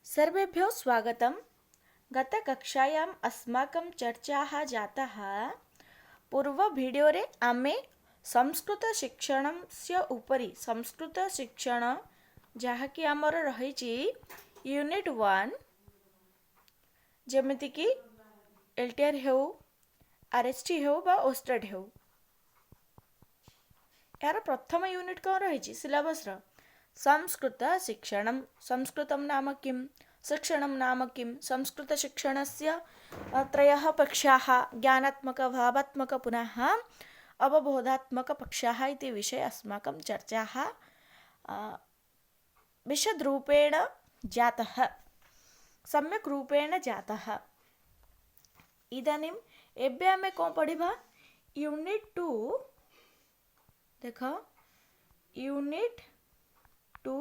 सर्वेभ्यो स्वागतम्। गतकक्षायाम् अस्माकं चर्चाः जाताः। पूर्ववीडियोरे आमे संस्कृतशिक्षणस्य उपरि संस्कृतशिक्षण जहाँकि आमर रही यूनिट 1 जेमितिकी एलटीआर हो आरएसटी हो बा ओस्टेड हो। यार प्रथम यूनिट कौन रही सिलेबस संस्कृत शिक्षण संस्कृतं नाम किं शिक्षणं नाम किं संस्कृतशिक्षणस्य त्रयः पक्षाः ज्ञानात्मक भावात्मक पुनः अवबोधात्मकपक्षाः इति विषये अस्माकं चर्चाः विशदरूपेण जातः सम्यक् रूपेण जातः। इदानीम् एबे आमे कौन पढ़िबा यूनिट 2 देख यूनिट 2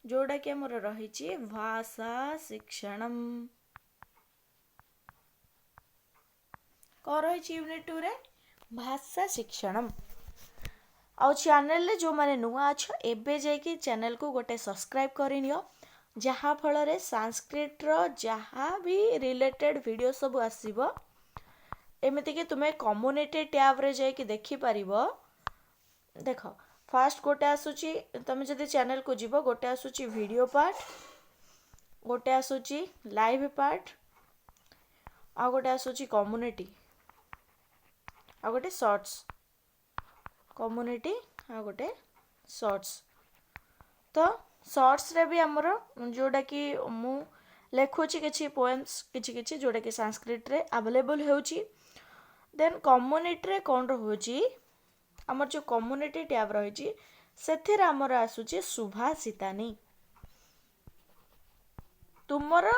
जोड़ा कि आमर रही भाषा शिक्षण कौन रही यूनिट 2 रे भाषा शिक्षण आउ चैनल जो माने नुआ अच्छ एबे जाइए चैनल को गोटे सब्सक्राइब करनियो जहाँ फल संस्कृत जहाँ भी रिलेटेड वीडियो सब आसीबो एमती कि तुम्हें कम्युनिटी टैब रे जाइए देखि पारिबो। देख फास्ट गोटे आसूची तुम जदि चैनल को जीव गोटे आसूची वीडियो पार्ट गोटे आसूची लाइव पार्ट आ गोटे आसूची कम्युनिटी आ गोटे शॉर्ट्स कम्युनिटी आ गोटे शॉर्ट्स। तो शॉर्ट्स रे भी हमर जोड़ा कि मु लेखुची किछि पोएम्स किछि जोड़ा कि संस्कृत रे अवेलेबल होउची। देन कम्युनिटी रे कोन रहउची आमर जो कम्युनिटी टैब रही से आमर आसूची सुभाषितानी तुमर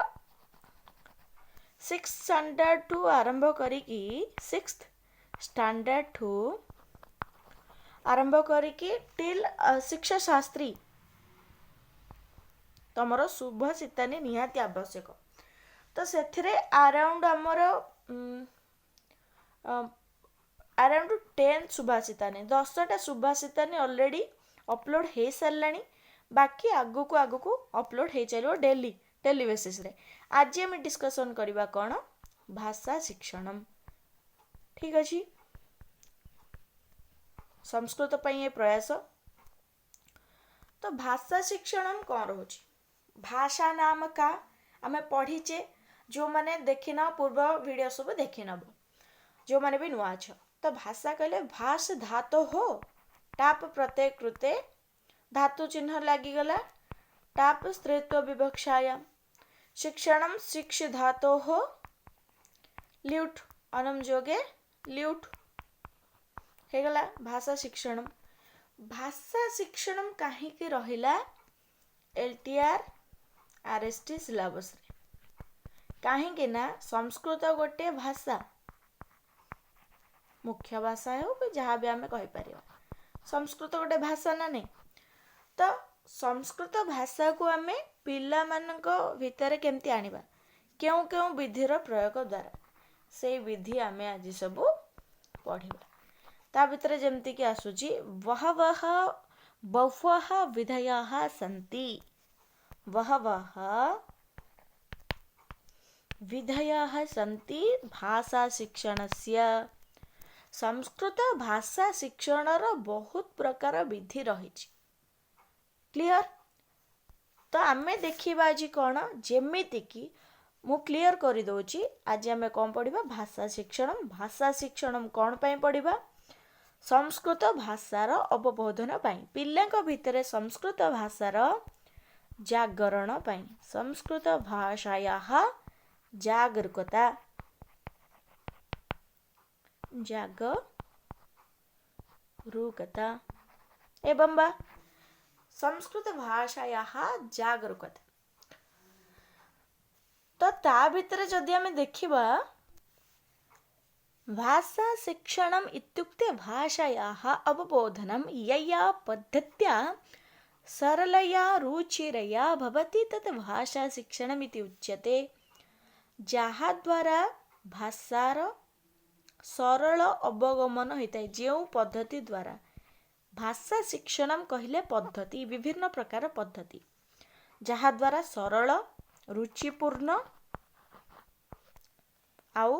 6th स्टैंडर्ड टू आरंभ करिकी 6th स्टैंडर्ड टू आरंभ करिकी टिल शिक्षा शास्त्री तुमर सुभाषितानी निहाती आवश्यक। तो से अराउंड आमर अराउंड 10 सुभाषितानी 10टा सुभाषितानी ऑलरेडी अपलोड हो सारा बाकी आगु को अपलोड हो चलो डेली बेसिस रे। आज आम डिस्कसन करवा कौन भाषा शिक्षण ठीक अच्छे संस्कृत ये प्रयास। तो भाषा शिक्षण कौन रोचे भाषा नाम का आम पढ़ीचे जो मैंने देखिन पूर्व वीडियो सब देखी नब जो मैंने भी नुआ छ। तो भाषा कहले भाष धातु हो टाप प्रत्यय कृते धातु चिन्ह लगिगला टाप स्त्रीत्व विवक्षायाम शिक्षण शिक्ष धातु हो ल्यूट अनम जोगे ल्यूट हेगला भाषा शिक्षण। भाषा शिक्षण कहीं रहिला एलटीआर आरएसटी सिलेबस रे कहीं ना संस्कृत गोटे भाषा मुख्य भाषा हो जहाँ भी आम कहीपर संस्कृत गोटे भाषा ना नहीं। तो संस्कृत भाषा को आम पिला मानक भितर केमती आनिबा क्यों क्यों विधिर प्रयोग द्वारा से विधि आम आज सब पढ़ा ता भितर जेमती कि आसूची बहवः बहुवः विधयः सन्ति बहवः विधयः सन्ति भाषा शिक्षणस्य संस्कृत भाषा शिक्षणर बहुत प्रकार विधि रही क्लियर। तो आमे देखिबा आज कौन जेमिति कि मु क्लियर कर दउची आज आमे कौन पढ़िबा भाषा शिक्षण कौन पाई पढ़िबा संस्कृत भाषार अवबोधन पाई पिल्लांक भितरे संस्कृत भाषार जागरण पाई संस्कृत भाषायाः जागरूकता एवं बा संस्कृत भाषायाः जागरूकता। तो ता भितर जदि आमे देखिबा भाषा शिक्षणम् इत्युक्ते भाषायाः अवबोधनं यया पद्धत्या सरलया रुचिरया भवति तत् भाषा शिक्षणम् इति उच्यते। जहा द्वारा भाषार सरल अवगमन होता है जो पद्धति द्वारा भाषा शिक्षण कहले पद्धति विभिन्न प्रकार पद्धति ଯାହାଦ୍ୱାରା ସରଳ ରୁଚିपूर्ण ଆଉ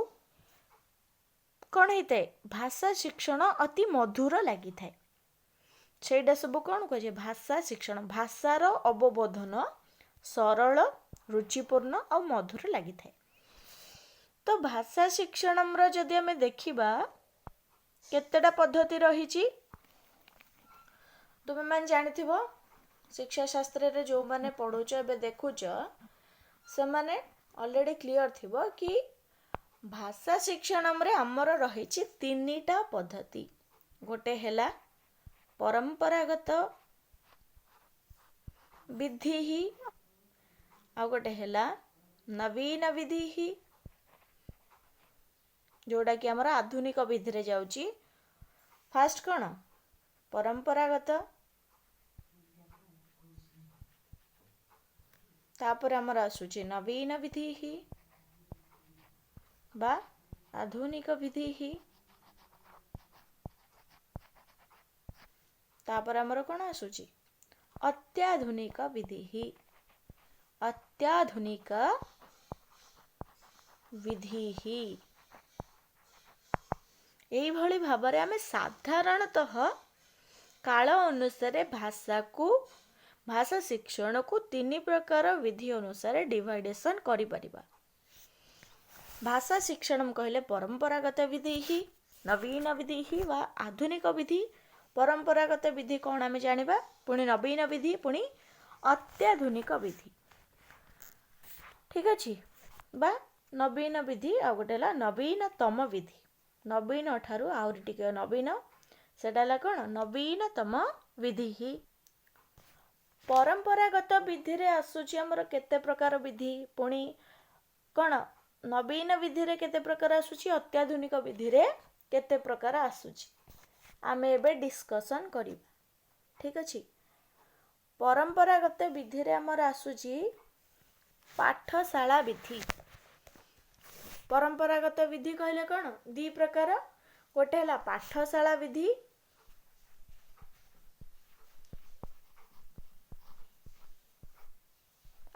କ'ଣ ହେଇଥାଏ ଭାଷା ଶିକ୍ଷଣ ଅତି ମଧୁର ଲାଗିଥାଏ। ସେଇଟା ସବୁ କ'ଣ କୁହାଯାଏ ଭାଷା ଶିକ୍ଷଣ। ଭାଷାର ଅବବୋଧନ ସରଳ ରୁଚିପୂର୍ଣ୍ଣ ଆଉ ମଧୁର ଲାଗିଥାଏ। ତ ଭାଷା ଶିକ୍ଷଣର ଯଦି ଆମେ ଦେଖିବା କେତେଟା ପଦ୍ଧତି ରହିଛି ତୁମେମାନେ ଜାଣିଥିବ। ଶିକ୍ଷା ଶାସ୍ତ୍ରରେ ଯେଉଁମାନେ ପଢ଼ୁଛ ଏବେ ଦେଖୁଛ ସେମାନେ ଅଲରେଡ଼ି କ୍ଲିଅର ଥିବ କି ଭାଷା ଶିକ୍ଷଣରେ ଆମର ରହିଛି 3ଟା ପଦ୍ଧତି। ଗୋଟେ ହେଲା ପରମ୍ପରାଗତ ବିଧି, ଆଉ ଗୋଟେ ହେଲା ନବୀନ ବିଧି, ଯୋଉଟାକି ଆମର ଆଧୁନିକ ବିଧିରେ ଯାଉଛି। ଫାଷ୍ଟ କ'ଣ ପରମ୍ପରାଗତ, ତାପରେ ଆମର ଆସୁଛି ନବୀନ ବିଧି ବା ଆଧୁନିକ ବିଧି, ତାପରେ ଆମର କ'ଣ ଆସୁଛି ଅତ୍ୟାଧୁନିକ ବିଧି। ଅତ୍ୟାଧୁନିକ ବିଧି ଏଇଭଳି ଭାବରେ ଆମେ ସାଧାରଣତଃ କାଳ ଅନୁସାରେ ଭାଷା ଶିକ୍ଷଣକୁ 3 ପ୍ରକାର ବିଧି ଅନୁସାରେ ଡିଭାଇଡେସନ୍ କରିପାରିବା। ଭାଷା ଶିକ୍ଷଣ କହିଲେ ପରମ୍ପରାଗତ ବିଧି, ନବୀନ ବିଧି ବା ଆଧୁନିକ ବିଧି। ପରମ୍ପରାଗତ ବିଧି କ'ଣ ଆମେ ଜାଣିବା, ପୁଣି ନବୀନ ବିଧି, ପୁଣି ଅତ୍ୟାଧୁନିକ ବିଧି। ଠିକ ଅଛି, ବା ନବୀନ ବିଧି ଆଉ ଗୋଟେ ହେଲା ନବୀନତମ ବିଧି। ନବୀନ ଠାରୁ ଆହୁରି ଟିକେ ନବୀନ, ସେଟା ହେଲା କ'ଣ ନବୀନତମ ବିଧି। ପରମ୍ପରାଗତ ବିଧିରେ ଆସୁଛି ଆମର କେତେ ପ୍ରକାର ବିଧି, ପୁଣି କ'ଣ ନବୀନ ବିଧିରେ କେତେ ପ୍ରକାର ଆସୁଛି, ଅତ୍ୟାଧୁନିକ ବିଧିରେ କେତେ ପ୍ରକାର ଆସୁଛି, ଆମେ ଏବେ ଡିସ୍କସନ୍ କରିବା। ଠିକ ଅଛି, ପରମ୍ପରାଗତ ବିଧିରେ ଆମର ଆସୁଛି ପାଠଶାଳା ବିଧି। ପରମ୍ପରାଗତ ବିଧି କହିଲେ କ'ଣ 2 ପ୍ରକାର, ଗୋଟେ ହେଲା ପାଠଶାଳା ବିଧି,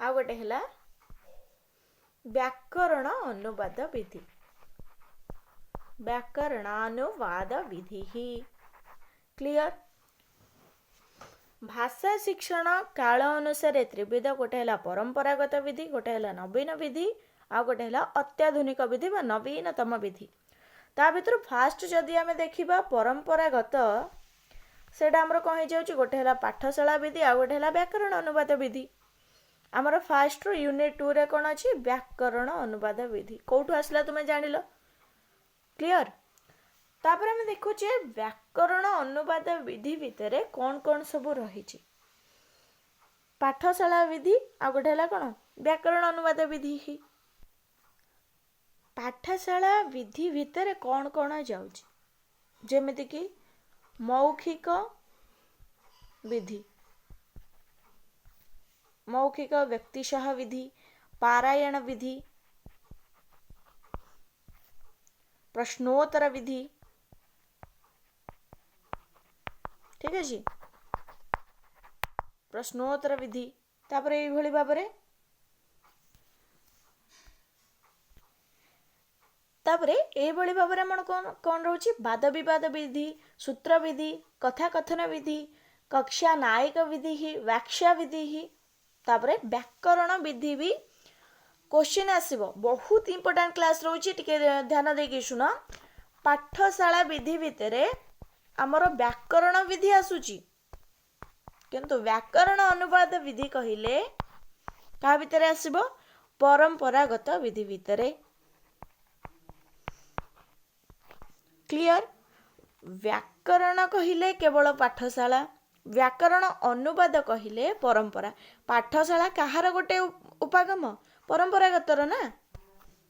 ଆଉ ଗୋଟେ ହେଲା ବ୍ୟାକରଣ ଅନୁବାଦ ବିଧି। ବ୍ୟାକରଣାନୁବାଦ ବିଧି। କ୍ଲିୟର? ଭାଷା ଶିକ୍ଷଣ କାଳ ଅନୁସାରେ ତ୍ରିବିଧ, ଗୋଟେ ହେଲା ପରମ୍ପରାଗତ ବିଧି, ଗୋଟେ ହେଲା ନବୀନ ବିଧି, ଆଉ ଗୋଟେ ହେଲା ଅତ୍ୟାଧୁନିକ ବିଧି ବା ନବୀନତମ ବିଧି। ତା ଭିତରୁ ଫାଷ୍ଟ ଯଦି ଆମେ ଦେଖିବା ପରମ୍ପରାଗତ, ସେଇଟା ଆମର କ'ଣ ହେଇଯାଉଛି, ଗୋଟେ ହେଲା ପାଠଶାଳା ବିଧି, ଆଉ ଗୋଟେ ହେଲା ବ୍ୟାକରଣ ଅନୁବାଦ ବିଧି। ଆମର ଫାଷ୍ଟରୁ ୟୁନିଟ୍ 2ରେ କ'ଣ ଅଛି, ବ୍ୟାକରଣ ଅନୁବାଦ ବିଧି। କୋଉଠୁ ଆସିଲା ତୁମେ ଜାଣିଲ? କ୍ଲିୟର? ତାପରେ ଆମେ ଦେଖୁଛେ ବ୍ୟାକରଣ ଅନୁବାଦ ବିଧି ଭିତରେ କ'ଣ କ'ଣ ସବୁ ରହିଛି। ପାଠଶାଳା ବିଧି ଆଉ ଗୋଟେ ହେଲା କ'ଣ ବ୍ୟାକରଣ ଅନୁବାଦ ବିଧି। ପାଠଶାଳା ବିଧି ଭିତରେ କ'ଣ କ'ଣ ଯାଉଛି, ଯେମିତିକି ମୌଖିକ ବିଧି, ମୌଖିକ ବ୍ୟକ୍ତିଶଃ ବିଧି, ପାରାୟଣ ବିଧି, ପ୍ରଶ୍ନୋତ୍ତର ବିଧି। ଠିକ ଅଛି, ପ୍ରଶ୍ନୋତ୍ତର ବିଧି। ତାପରେ ଏଇଭଳି ଭାବରେ ଆମର କ'ଣ ରହୁଛି, ବାଦ ବିବାଦ ବିଧି, ସୂତ୍ର ବିଧି, କଥାକଥନ ବିଧି, କକ୍ଷା ନାୟକ ବିଧି, ବ୍ୟାଖ୍ୟା ବିଧି। ତାପରେ ବ୍ୟାକରଣ ବିଧି ବି क्वेश्चन आसीबो, बहुत इंपोर्टेंट क्लास रहुची, टिके ध्यान देकी सुनो। पाठशाला विधि भितर आमर व्याकरण विधि आसुची, किंतु व्याकरण अनुवाद विधि कहिले का भितर आसीबो, परंपरागत विधि भितर। क्लियर? व्याकरण कहिले केवल पाठशाला, व्याकरण अनुवाद कहिले परंपरा। पाठशाला कहार गोटे उपागम, परंपरागतर ना।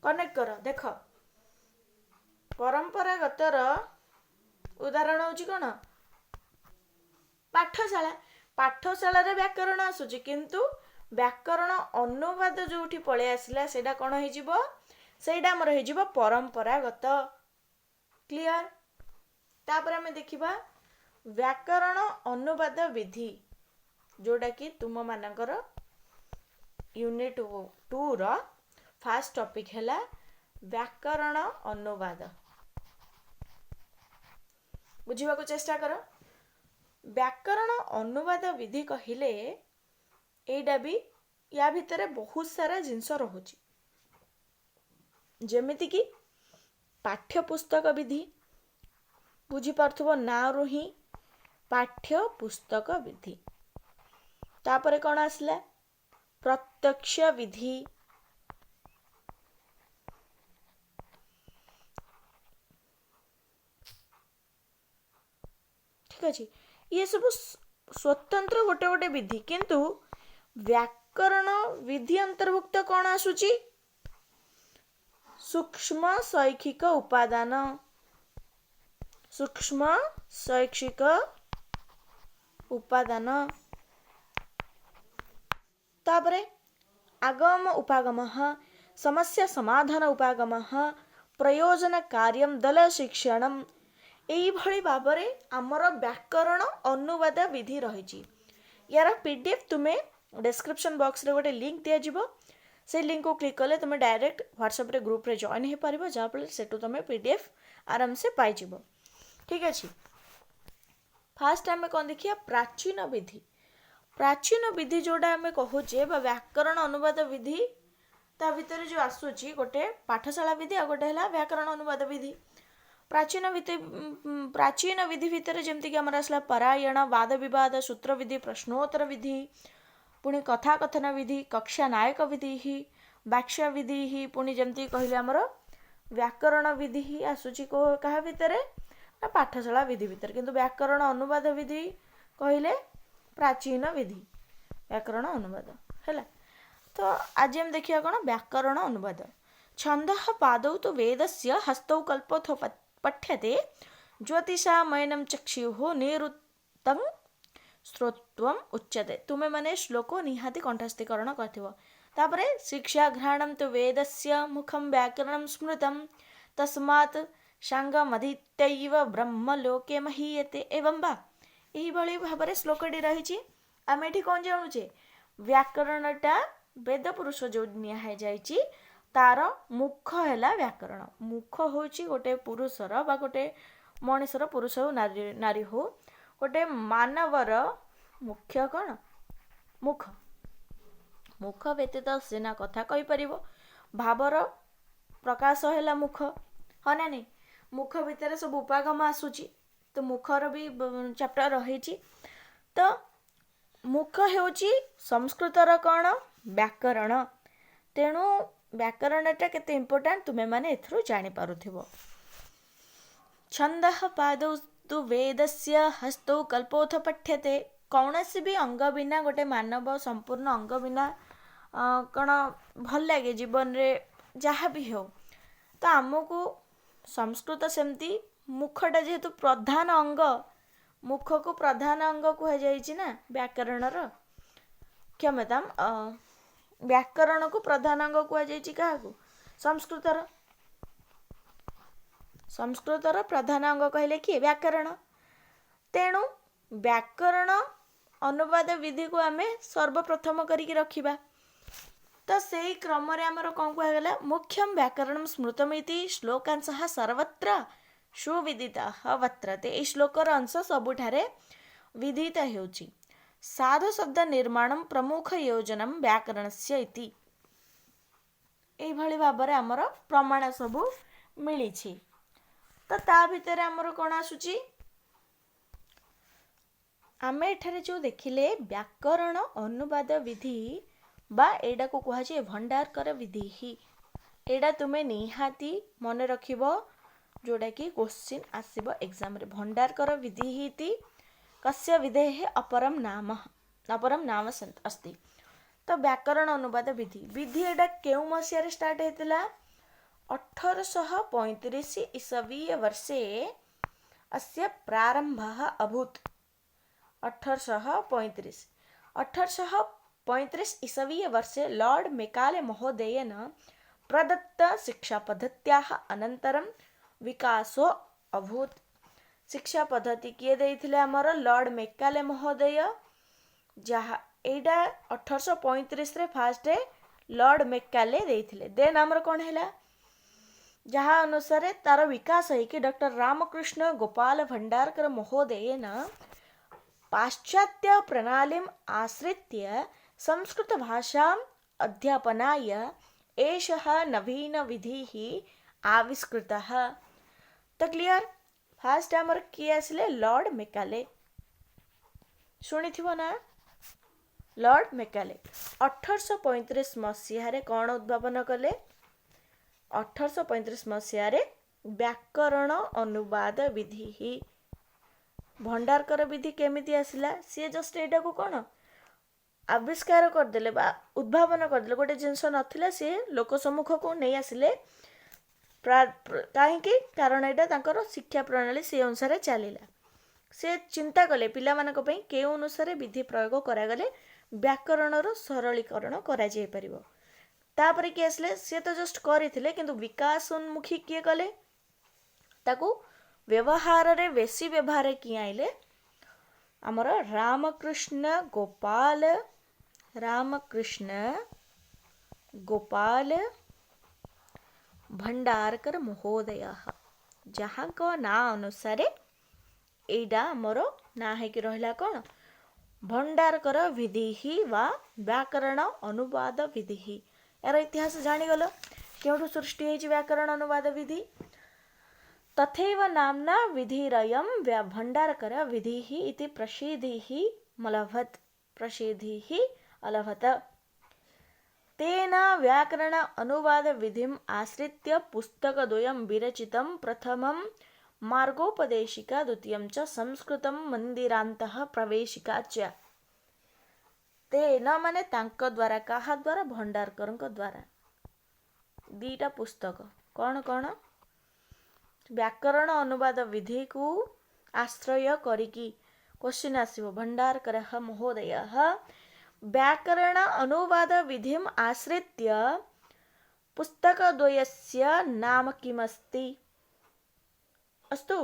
कनेक्ट कर, देख परंपरागतर उदाहरण होची कोन, पाठशाला। पाठशाला रे व्याकरण आसुची, किंतु व्याकरण अनुवाद जोठी पळे आसिला सेटा कोन होई जिवो, सेटा हमर होई जिवो परंपरागत। क्लियर? तापर हमें देखिबा व्याकरण अनुवाद विधि, जोटा कि तुम मानकर यूनिट 2 रो फास्ट टॉपिक है व्याकरण अनुवाद। बुझा चेष्टा कर। व्याकरण अनुवाद विधि कहले एटा भी या भितर बहुत सारा जिनस रहुची, जेमिति कि पाठ्य पुस्तक विधि। बुझी पार्थुबो ना रु ही पाठ्य पुस्तक विधि। तापरे कौन आसला प्रत्यक्ष विधि, ठीक अच्छे। ये सब स्वतंत्र गोटे गोटे विधि, किंतु व्याकरण विधि अंतर्भुक्त कौन आसुची सूक्ष्म शैक्षिक उपादान। सूक्ष्म शैक्षिक उपादान तापरे आगम उपागम, समस्या समाधान उपागम, प्रयोजन कार्यम दल शिक्षण। यही भली भाबरे आमर व्याकरण अनुवाद विधि रही। यार पीडीएफ तुम्हें डिस्क्रिप्शन बॉक्स रे गोटे लिंक दिया जिवो, से लिंक को क्लिक कले तुम डायरेक्ट व्हाट्सएप रे ग्रुप रे जॉइन हो पारिबो, जहाँफल सेटू तुम पीडीएफ आराम से पाई जिवो, ठीक अच्छे। फास्ट आम कौन देखिए प्राचीन विधि। प्राचीन विधि जोड़ा आम कहूचे व्याकरण अनुवाद विधि, ता भितर जो आसूची गोटे पाठशाला विधि आ गोटे है व्याकरण अनुवाद विधि। प्राचीन विधि भितर जमती आमर आसला परायण, वाद विवाद, सूत्र विधि, प्रश्नोत्तर विधि, पुणी कथा कथन विधि, कक्षा नायक विधि, वाक्य विधि, पुणी जमती कहले आमर व्याकरण विधि ही आसूची क्या भितर ना पाठशाला विधि भितर, किंतु व्याकरण अनुवाद विधि कहले प्राचीन विधि व्याकरण अनुवाद है। तो आज हम देखिए कौन व्याकरण अनुवाद। छंद पादौ तो वेदस्य हस्तौ कल्पोऽथो पठ्यते, ज्योतिषा मयनम चक्षु निरुत्तं श्रोत्वम उच्यते। तुम्हें माने श्लोक निहाती कंठस्थीकरण करथिबो। तापरे शिक्षा घ्राणम तो वेदस्य मुखम व्याकरणं स्मृतम, तस्मात् सांगमधीत्यैव ब्रह्मलोके महीयते। एवं बा यही भली भाबरे श्लोकटी रही। आम एठी कौन जानुचे व्याकरणटा वेद पुरुष जो निया जाइछि तार मुख है व्याकरण। मुख होची गोटे पुरुषर बा गोटे मनीषर, पुरुष हो नारी हो, गोटे मानवर मुख्य कौन मुख। मुख व्यतीत सेना कथा कहि परिबो, भावर प्रकाश है मुख, हाँ ना नहीं। मुख भितर सब उपागम आसूची, तो मुखर भी चैप्टर रही। तो मुख होची संस्कृतर कौन व्याकरण। तेणु व्याकरणटा केते इम्पोर्टेंट तुम्हें माने एथरू जानि पारुथिबो। छंदः पादौ तु वेदस्य हस्तौ कल्पोऽथ पठ्यते। कौनसी भी अंग बिना गोटे मानव संपूर्ण अंग बिना कौन भल लगे जीवन रे जहाँ भी हो। तो आमको संस्कृत सेमती मुखटा जेहेतु प्रधान अंग, मुख को प्रधान अंग कहुई ना व्याकरणर, क्षमता व्याकरण को प्रधान अंग कहुई क्या संस्कृतर। संस्कृतर प्रधान अंग कहले किए व्याकरण। तेणु व्याकरण अनुवाद विधि को आम सर्वप्रथम करिकी रखिबा। तो से क्रम आमर कौन कहगला मुख्यम व्याकरण स्मृतमिति श्लोकांशः सर्वत्र सुविदिता वर्तते। यह श्लोकर अंश सबुठारे विदित हेउची। साधु शब्द निर्माण प्रमुख योजनम व्याकरणस्य इति। एही भली भाबरे आमर प्रमाण सबु मिलिछि। तो ता भितर आमर कौन आसुची आमे एठारे जो देखिले व्याकरण अनुवाद विधि बा एडा को कहुचे भंडारकर विधि ही। एडा तुम्हें निहाती मन रखिबो, जोड़ा कि क्वेश्चन आसीबो एग्जाम रे। भंडारकर विधि ही कस्य विधेः अपरम नाम अस्ति। तो व्याकरण अनुवाद विधि विधि एडा केउ मसिया स्टार्ट हेतिला 1835 ईसवीय वर्षे अस्य प्रारंभः अभूत्। 1835 ईसवीय वर्षे लॉर्ड मेकाले महोदयेन प्रदत्त शिक्षा पद्धत्याः अनन्तरं विकासो अभूत्। शिक्षा पद्धति किए देइथिले हमर लॉर्ड मेकाले महोदय, जहाँ एटा 1835 रे फास्ट लॉर्ड मेकाले देथिले। देन हमर कोन हैला जहाँ अनुसार तार विकास है कि डॉक्टर रामकृष्ण गोपाल भंडारकर महोदयेन पाश्चात्य प्रणालीम् आश्रित्य संस्कृत भाषाम् अध्यापनाय एषः नवीन विधिः आविष्कृतः। तो क्लियर फास्ट आमर किए आसिले लॉर्ड मेकाले शुणिथिबो ना लॉर्ड मेकाले 1835 मसीह कौन उद्भावन कले 1835 मसीह व्याकरण अनुवाद विधि ही भंडारकर विधि केमिति आसिला सी जस्ट एटा को कौन आविष्कार करदेले बा उद्भावन करदेले गोटे जिनस नथिला सी लोक सम्मुख को नहीं आसिले कहीं कारण यहाँ शिक्षा प्रणाली से अनुसार चलला से चिंता कले पिला मानक पई के अनुसार विधि प्रयोग करागले व्याकरणर सरलीकरण करा जाय परिबो। तापर किए आसले सी तो जस्ट करथिले किंतु विकास उन्मुखी किए कले ताकू व्यवहार रे बेसी व्यवहार किए आइले हमर रामकृष्ण गोपाल भंडारकर महोदय जहाँ को ना अनुसार एटा मोर ना है कि रहिला कौन भंडारकर विधि ही वा व्याकरण अनुवाद विधि ही यार इतिहास जानीगल क्यों सृष्टि है व्याकरण अनुवाद विधि तथैव नाम्ना विधिरयं भंडारकर विधि ही इति प्रसिद्धि अलभत तेन व्याकरण अनुवाद विधिम आश्रित्य पुस्तकद्वयं विरचितं प्रथमं मार्गोपदेशिका द्वितीयं च संस्कृतं मंदिरान्तः प्रवेशिका च तेन माने तांक द्वारा कहा द्वारा भंडारकरଙ୍କ द्वारा दीटा पुस्तक कौन कौन व्याकरण अनुवाद विधि को आश्रय करिकी क्वेश्चन आसीबो भंडारकर महोदय व्याकरण अनुवाद विधिम आश्रित्य पुस्तकद्वयस्य नाम किमस्ति अस्तु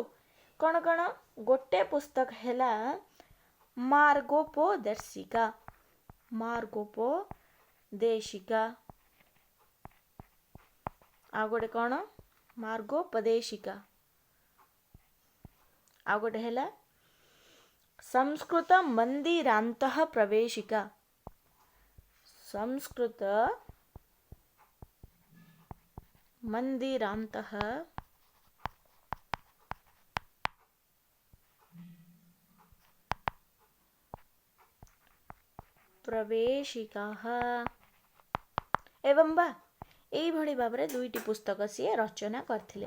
कौन कौन गोटे पुस्तक हैला मार्गोपदेशिका आ गोटे कौन मार्गोपदेशिका आ गोटे हैला संस्कृत मंदिरान्तः प्रवेशिका संस्कृत मंदिरान्तः प्रवेशिका एवं बा यही भली भाव में दुईटी पुस्तक सी रचना करथिले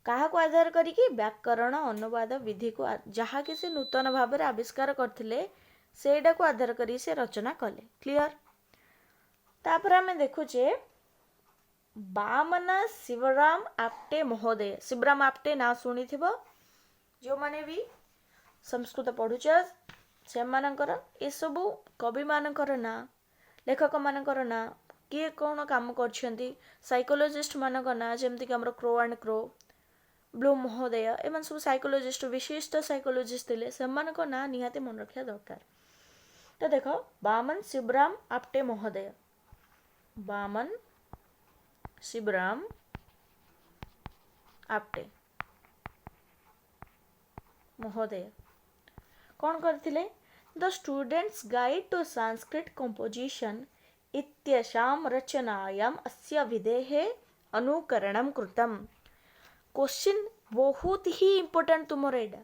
क्या को आधार करिकी व्याकरण अनुवाद विधि को जहाँ कि से नूतन भाव में आविष्कार करथिले सेटा को आधार करी से रचना कले क्लियर। तापर आमे देखुचे बामना शिवराम आप्टे महोदय शिवराम आप्टे ना शुणी थिबो जो माने भी संस्कृत पढ़ुच से मानकर ए सबु कवि मानकर ना लेखक मानकर ना किए कौन काम करछंती साइकोलॉजिस्ट मानक ना जेमति कि हमर क्रो एंड क्रो ब्लूम महोदय एमन सब साइकोलॉजिस्ट विशिष्ट साइकोलॉजिस्ट थिले सेमानक ना निहाते मन रखिया दरकार। तो देखो बामन शिवराम आप्टे महोदय बामन शिवराम आप्टे महोदय कौन करथिले the students guide to Sanskrit composition इत्येषां रचनायाम् अस्य विधेः अनुकरणं कृतम्। क्वेश्चन बहुत ही इम्पोर्टेंट तुमर एटा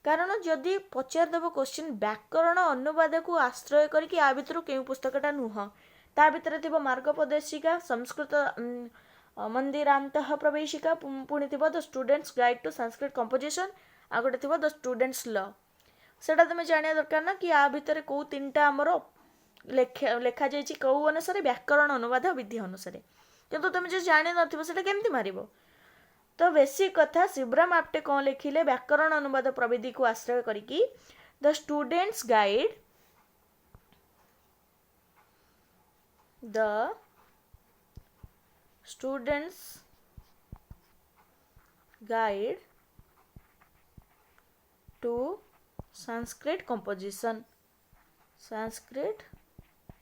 कारण जदि पचार देव क्वेश्चन व्याकरण अनुवाद को आश्रय करके आ भितर केउ पुस्तकटा नुह ता भितर थिबो मार्गोपदेशिका संस्कृत मंदिरान्तः प्रवेशिका पुणी थिबो the students guide to Sanskrit composition आ गोटे थिबो द स्टूडेंट्स लॉ सेटा तुम जानिया दरकार ना कि आ भितर को तीनटा हमर लेखा जाइछि कौ अनुसार व्याकरण अनुवाद विधि अनुसार किंतु तुम जो जानि नथिबो सेटा केमति मारिबो। तो बेसिक कथा शिवराम आप्टे कौन लिखिले व्याकरण अनुवाद प्रविधि को आश्रय करिकी the students guide to Sanskrit composition Sanskrit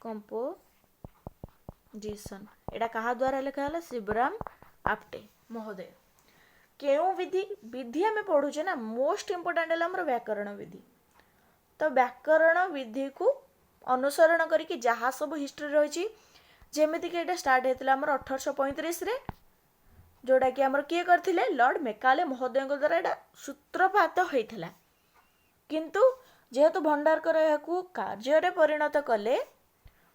composition एटा कहा द्वारा लिखा है शिवराम आप्टे महोदय। केउ विधि विधि आम पढ़ुचे ना मोस्ट इंपोर्टेंट है हमर व्याकरण विधि। तो व्याकरण विधि को अनुसरण करके जहाँ सब हिस्ट्री रही जमीक ये स्टार्ट होता है 1835 रे जोड़ा कि आमर किए करथिले लॉर्ड मेकाले महोदय द्वारा यहाँ सूत्रपात होता किंतु जेहेतु भंडारकर यह कार्य परिणत कले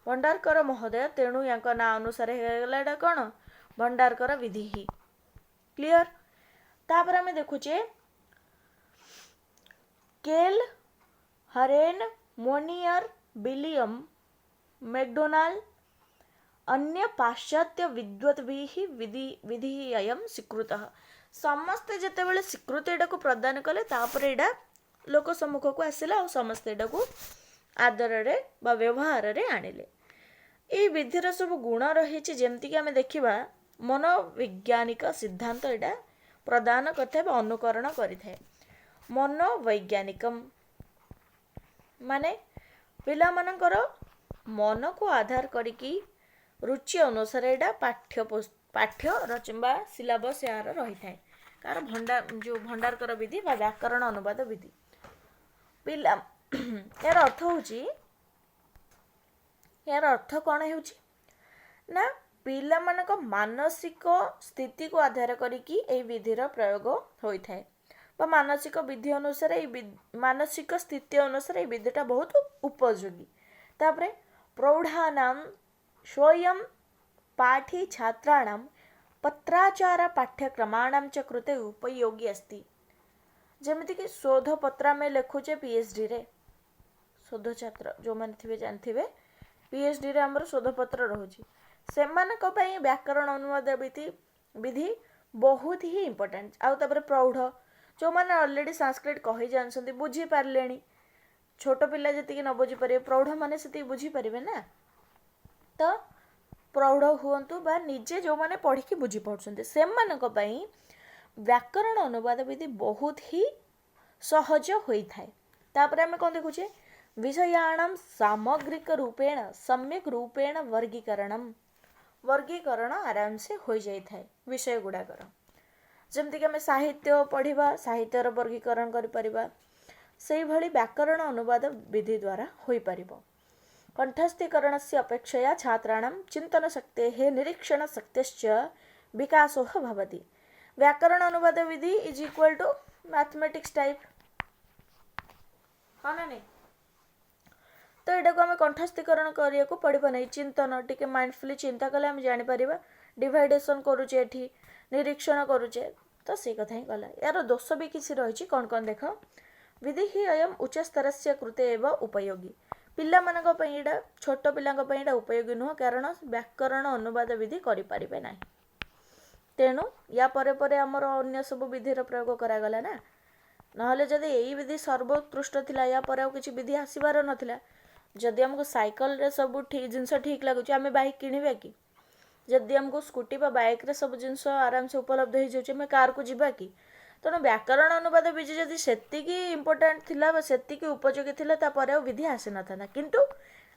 भंडारकर महोदय तेणु या ना अनुसार होगा कौन भंडारकर विधि ही। क्लियर। तापर आम देखुचे केल हरेन मोनियर विलियम मैकडोनाल्ड अन्य पाश्चात्य विद्वत भी विधि अयम स्वीकृत समस्ते जितेबाला स्वीकृति एटा को प्रदान कले तापर एटा लोक सम्मुख को आसला और समस्ते एटा को आदर रे बा व्यवहार रे आनिले। ये विधिर सब गुण रही जमती आम देखा मनोवैज्ञानिक सिद्धांत एटा प्रदान करता अनुकरण करें। मनोवैज्ञानिकम माने पिला मानकर मन को आधार करिकी रुचि अनुसार एटा पाठ्य रचना सिलेबस यार रही है कार जो भंडारकर विधि बा व्याकरण अनुवाद विधि पिला यार अर्थ होची यार अर्थ कौन होची ना पिला मानक मानसिक स्थिति को आधार करिकी ए विधिर प्रयोग होता है बा मानसिक विधि अनुसार मानसिक स्थिति अनुसार ये विधिटा बहुत उपयोगी। तापरे प्रौढ़ानां स्वयं पाठी छात्राणां पत्राचार पाठ्यक्रमाणां च कृते उपयोगी अस्ति। जमिति कि शोध पत्र में लिखुचे पीएचडी रे शोध छात्र जो माने थिबे जानथिबे पीएचडी रे हमर शोध पत्र रहुची सेमानक पई व्याकरण अनुवाद विधि बहुत ही इंपोर्टेंट। आउ तापर प्रौढ़ जो मैंने ऑलरेडी संस्कृत कही जानते बुझी पारे छोट पिला जी न बुझी पारे प्रौढ़ मैंने से बुझी पारे ना तो प्रौढ़ हुंतु बा निजे जो मैंने पढ़ी की बुझी पार्टी से व्याकरण अनुवाद विधि बहुत ही सहज होता है। तापर आम कौन देखुचे विषयाणाम सामग्रिक रूपेण सम्यक रूपेण वर्गीकरण आराम से हो जाए विषय गुड़ाकर जमती आम साहित्य पढ़ा साहित्यर वर्गीकरण करिपरिबा से भली व्याकरण अनुवाद विधि द्वारा हो पार। कंठस्थीकरण से अपेक्षया छात्राणां चिंतन शक्तेः निरीक्षण शक्तिश्च विकासो भवति। व्याकरण अनुवाद विधि is equal to mathematics type हाँ ना नहीं तो यहाँ को आम कंठस्थीकरण करिया को पड़ो नहीं चिंतन टिके माइंडफुली चिंता कले आम जापर डिवाइडेसन करुचे निरीक्षण करुचे तो से कथा ही गला। यार दोष भी किसी रही कौन कौन देख विधि ही अयम उच्च स्तर से कृते एवं उपयोगी पिला छोट पिला उपयोगी नुह कारण व्याकरण अनुवाद विधि करें ना तेणु या परे परे आमर अन्य सब विधिर प्रयोग करागला ना नहले जदि यही विधि सर्वोत्कृष्ट थिला या पर किसी विधि आसबार नाला जदि आमको साइकल रे सब ठीक जिनस ठीक लगुच आम बाइक किणवा कि जदि आमको स्कूटी बा बाइक रे सब जिनस आराम से उपलब्ध हो जाए आम कार को जीवा कि तेणु व्याकरण अनुवाद विधि जदि सेतिकी इंपोर्टेंट थिला बा सेतिकी उपयोगी थिला तापर विधि आसी न था किंतु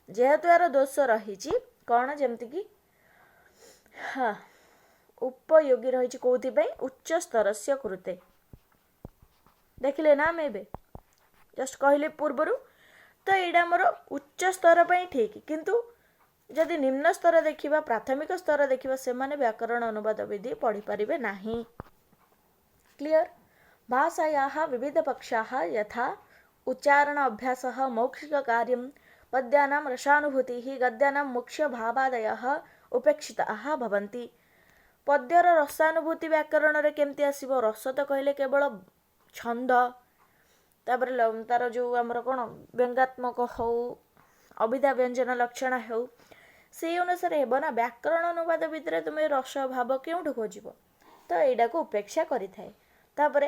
जेहेतु यार दोष रही कौन जमती कि हाँ उपयोगी रही कौथि उच्च स्तर से कृते देखिले ना आम जस्ट कहले पूर्वर तो यहाँ मोर उच्च स्तर पर ठीक किंतु जदि निम्न स्तर देखा प्राथमिक स्तर देखा से माने व्याकरण अनुवाद विधि पढ़ी पारे ना। क्लियर। भाषायाः विविध पक्षाः यथा उच्चारण अभ्यासः मौखिक कार्यं पद्यानां रसानुभूतिः गद्यानां मुख्य भावादयः उपेक्षिताः भवन्ति। पद्यर रसानुभूति व्याकरण रे केमती आसीबो रस तो कहले केवल छंद तापर तार जो आमर कौन व्यंगात्मक हो अभिधा व्यंजन लक्षण हो से अनुसार हेब ना व्याकरण अनुवाद भितर तुम्हें रस भाव क्यों खोज तो यहाँ को उपेक्षा करें तापर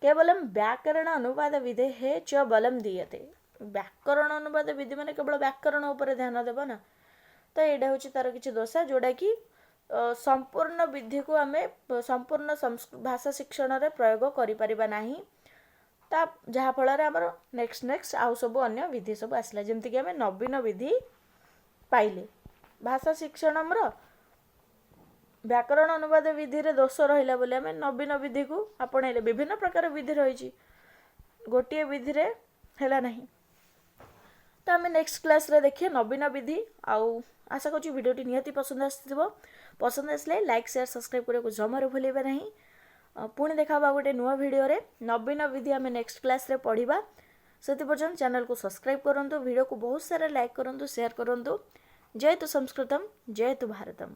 केवलम व्याकरण अनुवाद विधे हे च बलम दीयते व्याकरण अनुवाद विधि मैंने केवल व्याकरण उपर ध्यान देव ना तो यहाँ हूँ तार किसी दोषा जोड़ा कि संपूर्ण विधि को आम संपूर्ण भाषा शिक्षण रे प्रयोग करि परिबा नाही ता जहाँफल आमर नेक्स्ट आउ सब अन्य विधि सब आसला जमीक आम नवीन विधि पाइले भाषा शिक्षण व्याकरण अनुवाद विधि रे दोष रहिला बोली आम नवीन विधि को आपणैले विभिन्न प्रकार विधि रही गोटे विधि रे हैला नहीं तो आम नेक्स्ट क्लास रे देखिए नवीन विधि आउ आशा करूँ भिडियोटी निहाती पसंद आसो पसंद आसले लाइक शेयर सब्सक्राइब करने को जमार भूलेबे नहीं पुणी देखा गोटे नुआ भिडियो रे नवीन विधि आम नेक्स्ट क्लास रे पढ़ा से पर्यंत चैनल को सब्सक्राइब करूँ वीडियो को बहुत सारा लाइक करूँ शेयर करूँ जयतु संस्कृतम जयतु भारतम।